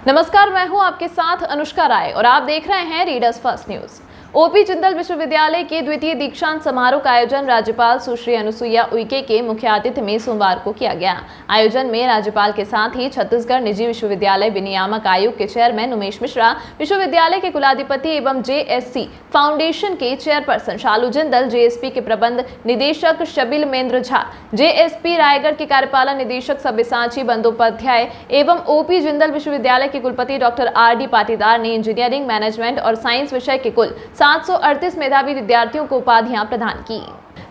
नमस्कार, मैं हूं आपके साथ अनुष्का राय और आप देख रहे हैं readers first news. OP Jindal विश्वविद्यालय के द्वितीय दीक्षांत समारोह का आयोजन राज्यपाल सुश्री अनुसुईया उइके के मुख्य आतिथ्य में सोमवार को किया गया। आयोजन में राज्यपाल के साथ ही छत्तीसगढ़ निजी विश्वविद्यालय विनियामक आयोग के चेयरमैन उमेश मिश्रा, विश्वविद्यालय के कुलाधिपति एवं जेएससी फाउंडेशन के चेयरपर्सन शालू जिंदल, जेएसपी के प्रबंध निदेशक शबिल मेंद्र झा, जेएसपी रायगढ़ के कार्यपालन निदेशक सब्यसाची बंदोपाध्याय एवं ओपी जिंदल विश्वविद्यालय के कुलपति डॉक्टर आर.डी. पाटीदार ने इंजीनियरिंग, मैनेजमेंट और साइंस विषय के कुल 738 मेधावी विद्यार्थियों को उपाधियां प्रदान की।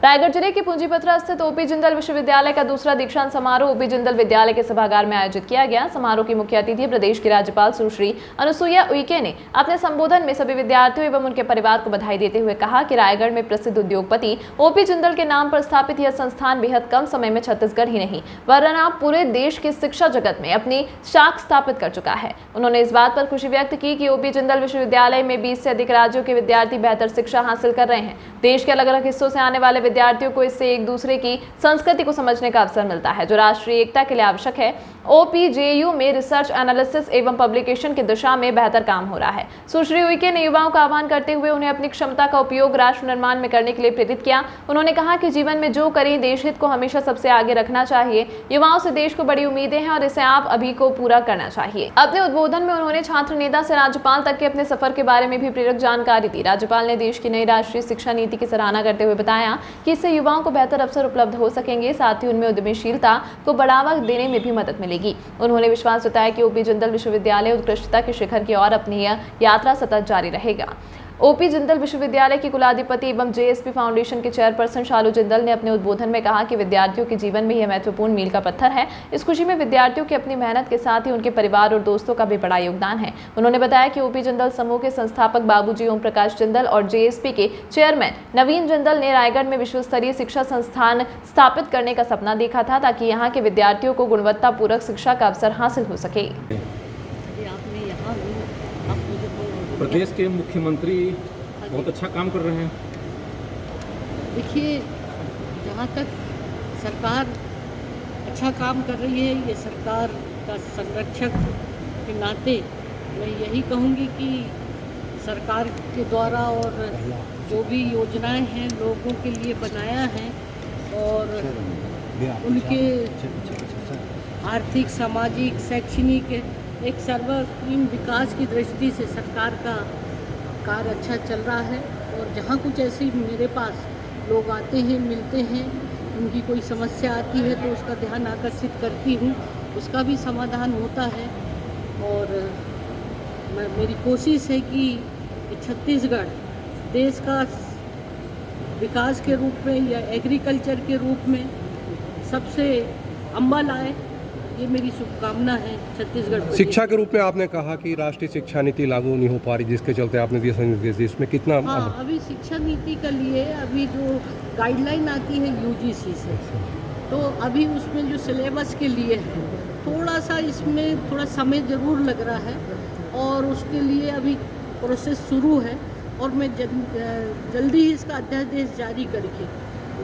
रायगढ़ जिले के पूंजीपथरा स्थित ओपी जिंदल विश्वविद्यालय का दूसरा दीक्षांत समारोह ओपी जिंदल विद्यालय के सभागार में आयोजित किया गया। समारोह की मुख्य अतिथि प्रदेश की राज्यपाल सुश्री अनुसुईया उइके ने अपने संबोधन में सभी विद्यार्थियों एवं उनके परिवार को बधाई देते हुए कहा कि रायगढ़ में प्रसिद्ध उद्योगपति ओपी जिंदल के नाम पर स्थापित यह संस्थान बेहद कम समय में छत्तीसगढ़ ही नहीं वरना पूरे देश के शिक्षा जगत में अपनी शाख स्थापित कर चुका है। उन्होंने इस बात पर खुशी व्यक्त की कि ओपी जिंदल विश्वविद्यालय में 20 से अधिक राज्यों के विद्यार्थी बेहतर शिक्षा हासिल कर रहे हैं। देश के अलग अलग हिस्सों से आने वाले विद्यार्थियों को इससे एक दूसरे की संस्कृति को समझने का अवसर मिलता है, जो राष्ट्रीय एकता के लिए आवश्यक है। ओपीजेयू में रिसर्च, एनालिसिस एवं पब्लिकेशन की दिशा में बेहतर काम हो रहा है। सुश्री उइके ने युवाओं का आह्वान करते हुए उन्हें अपनी क्षमता का उपयोग राष्ट्र निर्माण में करने के लिए प्रेरित किया। उन्होंने कहा कि जीवन में जो करें, देश हित को हमेशा सबसे आगे रखना चाहिए। युवाओं से देश को बड़ी उम्मीदें हैं और इसे आप अभी को पूरा करना चाहिए। अपने उद्बोधन में उन्होंने छात्र नेता से राज्यपाल तक के अपने सफर के बारे में भी प्रेरक जानकारी दी। राज्यपाल ने देश की नई राष्ट्रीय शिक्षा नीति की सराहना करते हुए बताया कि इससे युवाओं को बेहतर अवसर उपलब्ध हो सकेंगे, साथ ही उनमें उद्यमशीलता को बढ़ावा देने में भी मदद मिलेगी। उन्होंने विश्वास जताया कि ओपी जिंदल विश्वविद्यालय उत्कृष्टता के शिखर की ओर अपनी यात्रा सतत जारी रहेगा। ओपी जिंदल विश्वविद्यालय की कुलाधिपति एवं जेएसपी फाउंडेशन के चेयरपर्सन शालू जिंदल ने अपने उद्बोधन में कहा कि विद्यार्थियों के जीवन में यह महत्वपूर्ण मील का पत्थर है। इस खुशी में विद्यार्थियों की अपनी मेहनत के साथ ही उनके परिवार और दोस्तों का भी बड़ा योगदान है। उन्होंने बताया कि ओपी जिंदल समूह के संस्थापक बाबूजी ओम प्रकाश जिंदल और जेएसपी के चेयरमैन नवीन जिंदल ने रायगढ़ में विश्वस्तरीय शिक्षा संस्थान स्थापित करने का सपना देखा था, ताकि यहाँ के विद्यार्थियों को गुणवत्तापूर्वक शिक्षा का अवसर हासिल हो सके। प्रदेश के मुख्यमंत्री बहुत अच्छा काम कर रहे हैं। देखिए, जहाँ तक सरकार अच्छा काम कर रही है, ये सरकार का संरक्षक के नाते मैं यही कहूँगी कि सरकार के द्वारा और जो भी योजनाएं हैं लोगों के लिए बनाया है और उनके आर्थिक, सामाजिक, शैक्षणिक एक सर्वग्रामीण विकास की दृष्टि से सरकार का कार्य अच्छा चल रहा है। और जहाँ कुछ ऐसे मेरे पास लोग आते हैं, मिलते हैं, उनकी कोई समस्या आती है तो उसका ध्यान आकर्षित करती हूँ, उसका भी समाधान होता है। और मेरी कोशिश है कि छत्तीसगढ़ देश का विकास के रूप में या एग्रीकल्चर के रूप में सबसे अव्वल आए, ये मेरी शुभकामना है छत्तीसगढ़ को। शिक्षा के रूप में आपने कहा कि राष्ट्रीय शिक्षा नीति लागू नहीं हो पा रही, जिसके चलते आपने दिया निर्देश, इसमें कितना? हाँ, अभी शिक्षा नीति के लिए अभी जो गाइडलाइन आती है यूजीसी से, तो अभी उसमें जो सिलेबस के लिए है थोड़ा सा इसमें थोड़ा समय ज़रूर लग रहा है और उसके लिए अभी प्रोसेस शुरू है और मैं जल्दी ही इसका अध्यादेश जारी करके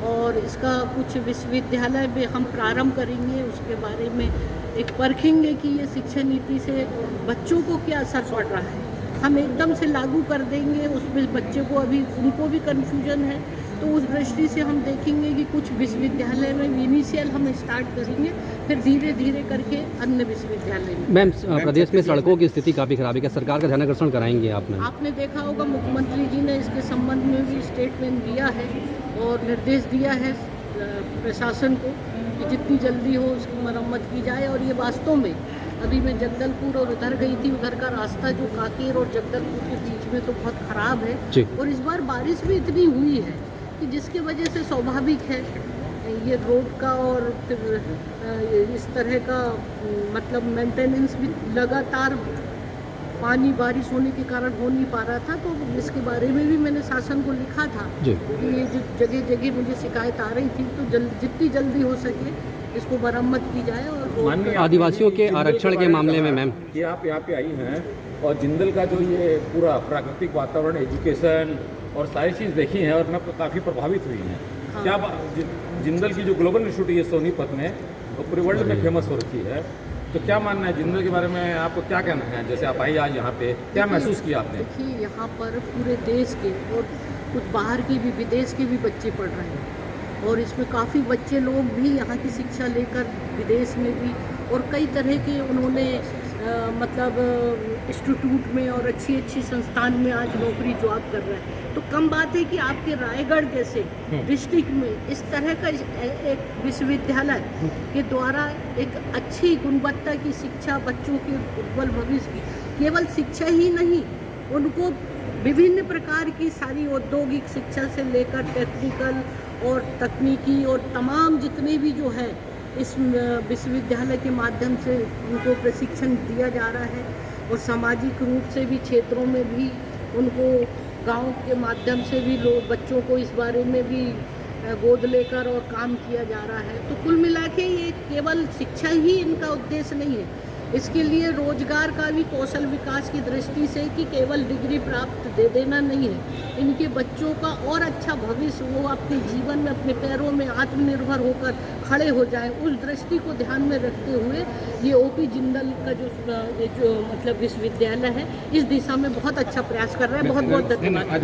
और इसका कुछ विश्वविद्यालय में हम प्रारंभ करेंगे। उसके बारे में एक परखेंगे कि ये शिक्षा नीति से बच्चों को क्या असर पड़ रहा है। हम एकदम से लागू कर देंगे, उसमें बच्चे को अभी उनको भी कन्फ्यूजन है, तो उस दृष्टि से हम देखेंगे कि कुछ विश्वविद्यालय में इनिशियल हम स्टार्ट करेंगे, फिर धीरे धीरे करके अन्य विश्वविद्यालय में। मैम, प्रदेश में सड़कों की स्थिति काफ़ी खराब है, क्या सरकार का ध्यान आकर्षण कराएंगे आपने देखा होगा मुख्यमंत्री जी ने इसके संबंध में भी स्टेटमेंट दिया है और निर्देश दिया है प्रशासन को कि जितनी जल्दी हो उसकी मरम्मत की जाए। और ये वास्तव में अभी मैं जगदलपुर और उधर गई थी, उधर का रास्ता जो कांकेर और जगदलपुर के बीच में तो बहुत ख़राब है और इस बार बारिश भी इतनी हुई है कि जिसकी वजह से स्वाभाविक है ये रोड का और फिर इस तरह का मतलब मेंटेनेंस भी लगातार पानी बारिश होने के कारण हो नहीं पा रहा था। तो इसके बारे में भी मैंने शासन को लिखा था कि ये जो जगह जगह मुझे शिकायत आ रही थी तो जितनी जल्दी हो सके इसको मरम्मत की जाए। और आदिवासियों के आरक्षण के मामले में मैम, ये आप यहाँ पे आई हैं और जिंदल का जो ये पूरा प्राकृतिक वातावरण, एजुकेशन और सारी चीज़ देखी हैं और मैं काफ़ी प्रभावित हुई हैं। हाँ। क्या जिंदल की जो ग्लोबल इंस्टीट्यूट है सोनीपत में, वो पूरे वर्ल्ड में फेमस हो रखी है, तो क्या मानना है जिंदल के बारे में, आपको क्या कहना है? जैसे आप आई आज यहाँ पे, क्या महसूस किया आपने? देखिए, यहाँ पर पूरे देश के और कुछ बाहर के भी, विदेश के भी बच्चे पढ़ रहे हैं और इसमें काफ़ी बच्चे लोग भी यहाँ की शिक्षा लेकर विदेश में भी और कई तरह के उन्होंने मतलब इंस्टीट्यूट में और अच्छी अच्छी संस्थान में आज नौकरी जॉब कर रहे हैं। तो कम बात है कि आपके रायगढ़ जैसे डिस्ट्रिक्ट में इस तरह का एक विश्वविद्यालय के द्वारा एक अच्छी गुणवत्ता की शिक्षा बच्चों के उज्ज्वल भविष्य की, केवल शिक्षा ही नहीं, उनको विभिन्न प्रकार की सारी औद्योगिक शिक्षा से लेकर टेक्निकल और तकनीकी और तमाम जितने भी जो है इस विश्वविद्यालय के माध्यम से उनको प्रशिक्षण दिया जा रहा है और सामाजिक रूप से भी क्षेत्रों में भी उनको गांव के माध्यम से भी लोग बच्चों को इस बारे में भी गोद लेकर और काम किया जा रहा है। तो कुल मिला के ये केवल शिक्षा ही इनका उद्देश्य नहीं है, इसके लिए रोजगार का भी कौशल विकास की दृष्टि से कि केवल डिग्री प्राप्त दे देना नहीं है, इनके बच्चों का और अच्छा भविष्य, वो अपने जीवन में अपने पैरों में आत्मनिर्भर होकर खड़े हो जाएं, उस दृष्टि को ध्यान में रखते हुए ये ओपी जिंदल का जो मतलब विश्वविद्यालय है इस दिशा में बहुत अच्छा प्रयास कर रहा है। बहुत बहुत धन्यवाद।